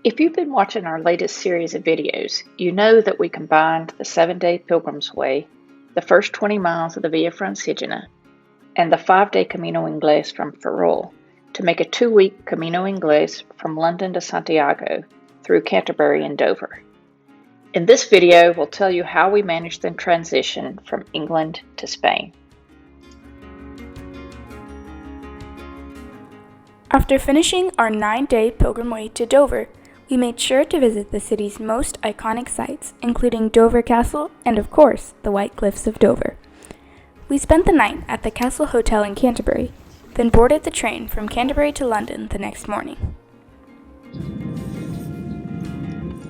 If you've been watching our latest series of videos, you know that we combined the 7-day Pilgrim's Way, the first 20 miles of the Via Francigena, and the 5-day Camino Ingles from Ferrol to make a 2-week Camino Ingles from London to Santiago through Canterbury and Dover. In this video, we'll tell you how we managed the transition from England to Spain. After finishing our 9-day pilgrim way to Dover, we made sure to visit the city's most iconic sites, including Dover Castle and, of course, the White Cliffs of Dover. We spent the night at the Castle Hotel in Canterbury, then boarded the train from Canterbury to London the next morning.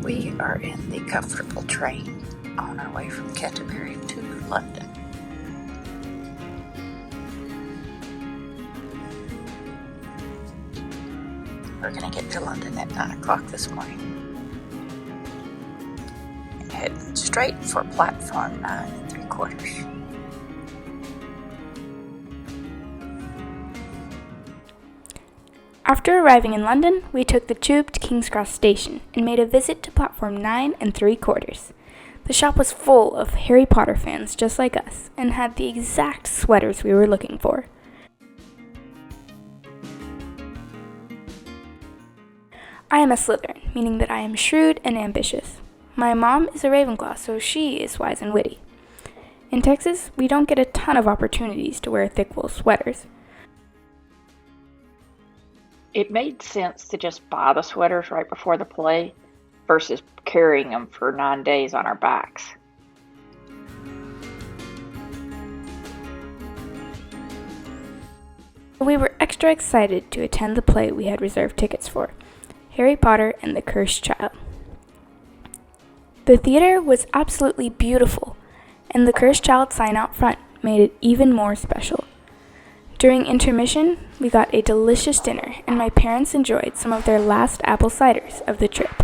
We are in the comfortable train on our way from Canterbury to London. We're going to get to London at 9 o'clock this morning and head straight for platform 9 3/4. After arriving in London, we took the tube to King's Cross Station and made a visit to platform 9 3/4. The shop was full of Harry Potter fans just like us and had the exact sweaters we were looking for. I am a Slytherin, meaning that I am shrewd and ambitious. My mom is a Ravenclaw, so she is wise and witty. In Texas, we don't get a ton of opportunities to wear thick wool sweaters. It made sense to just buy the sweaters right before the play versus carrying them for 9 days on our backs. We were extra excited to attend the play we had reserved tickets for, Harry Potter and the Cursed Child. The theater was absolutely beautiful, and the Cursed Child sign out front made it even more special. During intermission, we got a delicious dinner, and my parents enjoyed some of their last apple ciders of the trip.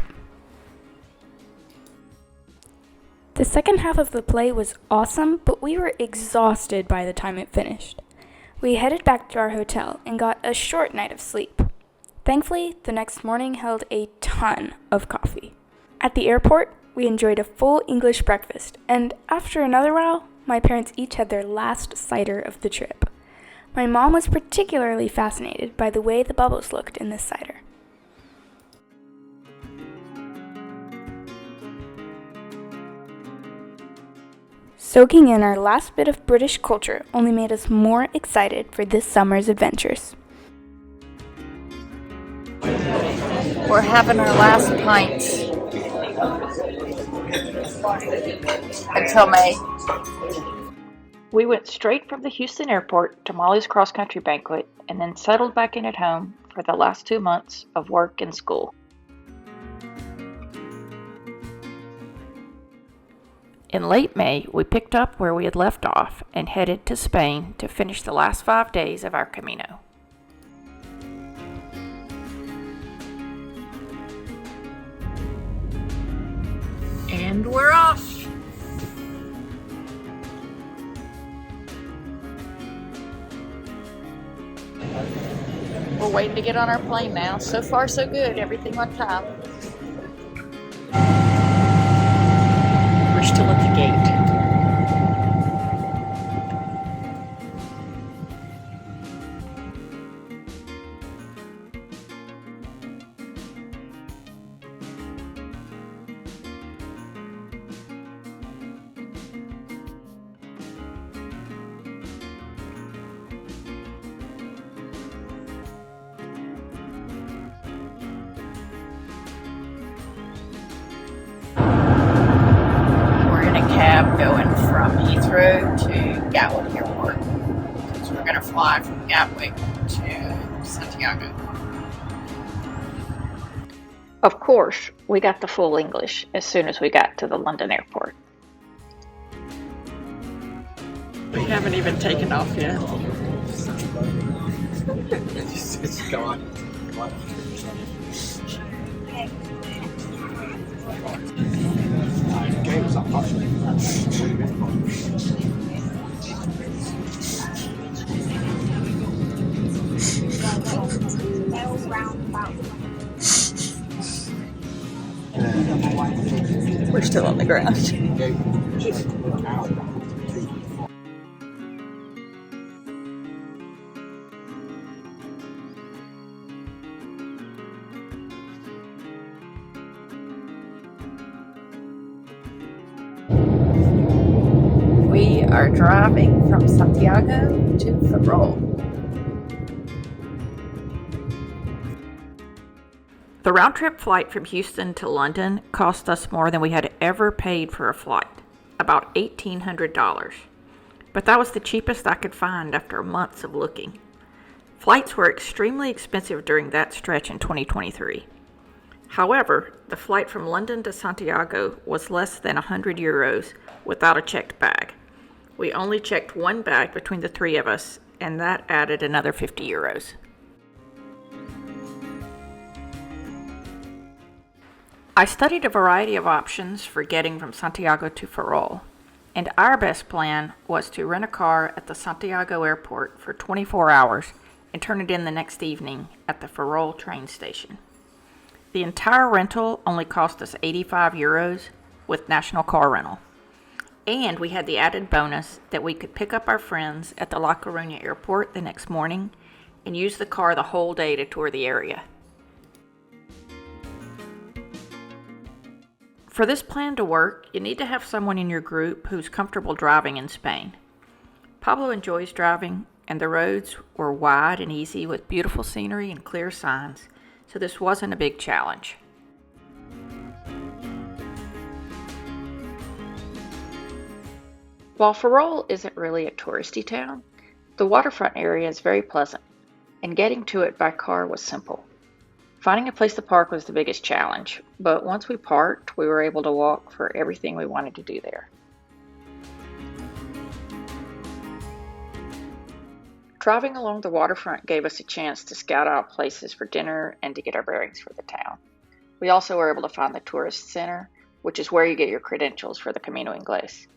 The second half of the play was awesome, but we were exhausted by the time it finished. We headed back to our hotel and got a short night of sleep. Thankfully, the next morning held a ton of coffee. At the airport, we enjoyed a full English breakfast, and after another while, my parents each had their last cider of the trip. My mom was particularly fascinated by the way the bubbles looked in this cider. Soaking in our last bit of British culture only made us more excited for this summer's adventures. We're having our last pints until May. We went straight from the Houston airport to Molly's cross-country banquet and then settled back in at home for the last 2 months of work and school. In late May, we picked up where we had left off and headed to Spain to finish the last 5 days of our Camino. And we're off! We're waiting to get on our plane now. So far, so good. Everything on time. We're still at the gate. Going from Heathrow to Gatwick Airport. So we're going to fly from Gatwick to Santiago. Of course, we got the full English as soon as we got to the London airport. We haven't even taken off yet. It's gone. We're still on the ground. We are driving from Santiago to Ferrol. The round-trip flight from Houston to London cost us more than we had ever paid for a flight, about $1,800. But that was the cheapest I could find after months of looking. Flights were extremely expensive during that stretch in 2023. However, the flight from London to Santiago was less than €100 without a checked bag. We only checked one bag between the three of us, and that added another €50. I studied a variety of options for getting from Santiago to Ferrol, and our best plan was to rent a car at the Santiago airport for 24 hours and turn it in the next evening at the Ferrol train station. The entire rental only cost us €85 with National Car Rental. And we had the added bonus that we could pick up our friends at the La Coruña airport the next morning and use the car the whole day to tour the area. For this plan to work, you need to have someone in your group who's comfortable driving in Spain. Pablo enjoys driving, and the roads were wide and easy with beautiful scenery and clear signs, so this wasn't a big challenge. While Ferrol isn't really a touristy town, the waterfront area is very pleasant, and getting to it by car was simple. Finding a place to park was the biggest challenge, but once we parked, we were able to walk for everything we wanted to do there. Driving along the waterfront gave us a chance to scout out places for dinner and to get our bearings for the town. We also were able to find the tourist center, which is where you get your credentials for the Camino Ingles.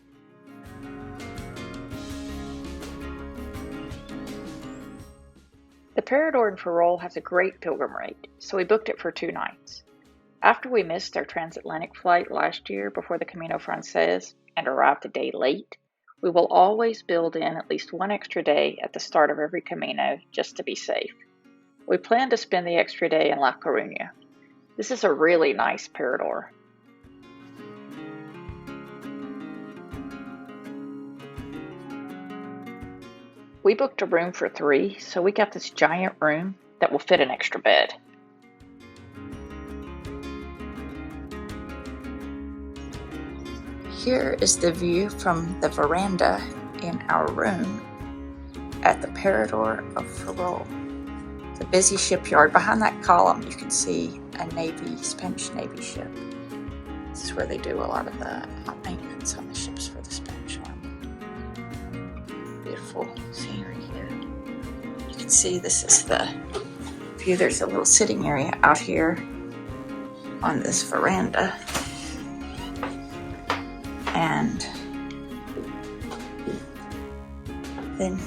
The parador in Ferrol has a great pilgrim rate, so we booked it for 2 nights. After we missed our transatlantic flight last year before the Camino Frances and arrived a day late, we will always build in at least 1 extra day at the start of every Camino just to be safe. We plan to spend the extra day in La Coruña. This is a really nice parador. We booked a room for 3, so we got this giant room that will fit an extra bed. Here is the view from the veranda in our room at the parador of Ferrol. It's a busy shipyard. Behind that column you can see a Spanish Navy ship. This is where they do a lot of the maintenance on the ships for the Spanish Army. Beautiful scenery here. You can see this is the view. There's a little sitting area out here on this veranda. And then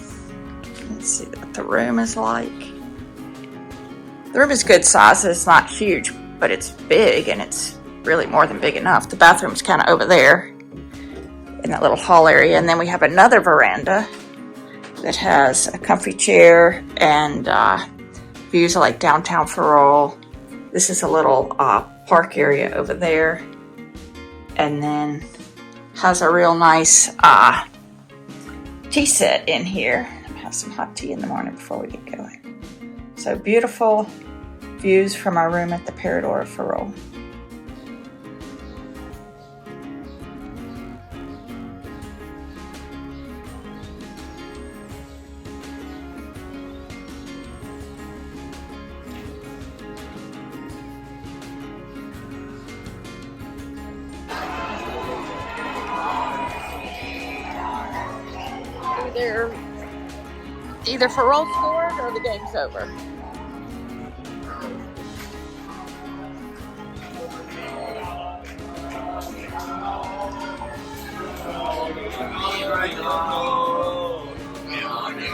let's see what the room is like. The room is good size. It's not huge, but it's big, and it's really more than big enough. The bathroom's kind of over there in that little hall area, and then we have another veranda that has a comfy chair and views of like downtown Ferrol. This is a little park area over there, and then has a real nice tea set in here. Have some hot tea in the morning before we get going. So beautiful views from our room at the parador of Ferrol. Either Ferrol scored or the game's over.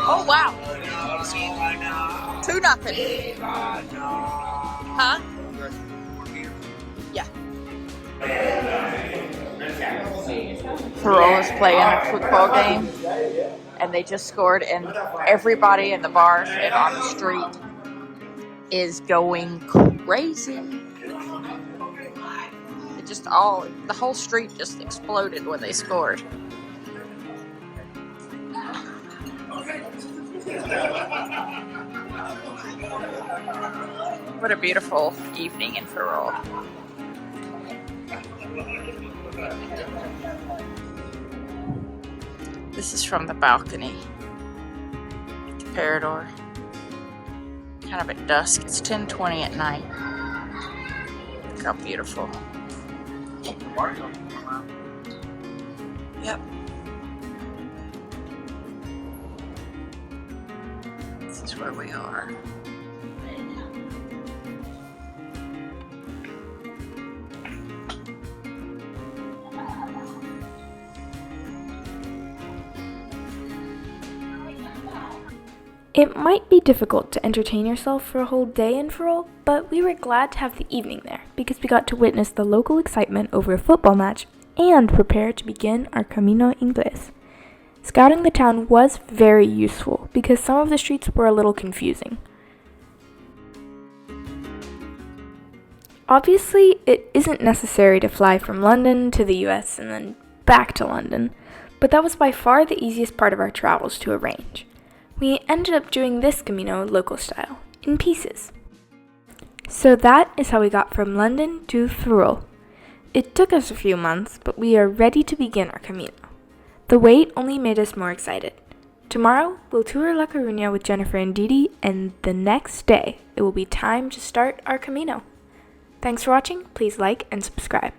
Oh wow! 2-0. Huh? Yeah. Ferrol is playing a football game, and they just scored, and everybody in the bars and on the street is going crazy. The whole street just exploded when they scored. What a beautiful evening in Ferrol. This is from the balcony. The parador. Kind of at dusk. It's 10:20 at night. Look how beautiful. Yep. This is where we are. It might be difficult to entertain yourself for a whole day in Ferrol, but we were glad to have the evening there because we got to witness the local excitement over a football match and prepare to begin our Camino Ingles. Scouting the town was very useful because some of the streets were a little confusing. Obviously, it isn't necessary to fly from London to the US and then back to London, but that was by far the easiest part of our travels to arrange. We ended up doing this Camino local style, in pieces. So that is how we got from London to Ferrol. It took us a few months, but we are ready to begin our Camino. The wait only made us more excited. Tomorrow, we'll tour La Coruña with Jennifer and Didi, and the next day, it will be time to start our Camino. Thanks for watching. Please like and subscribe.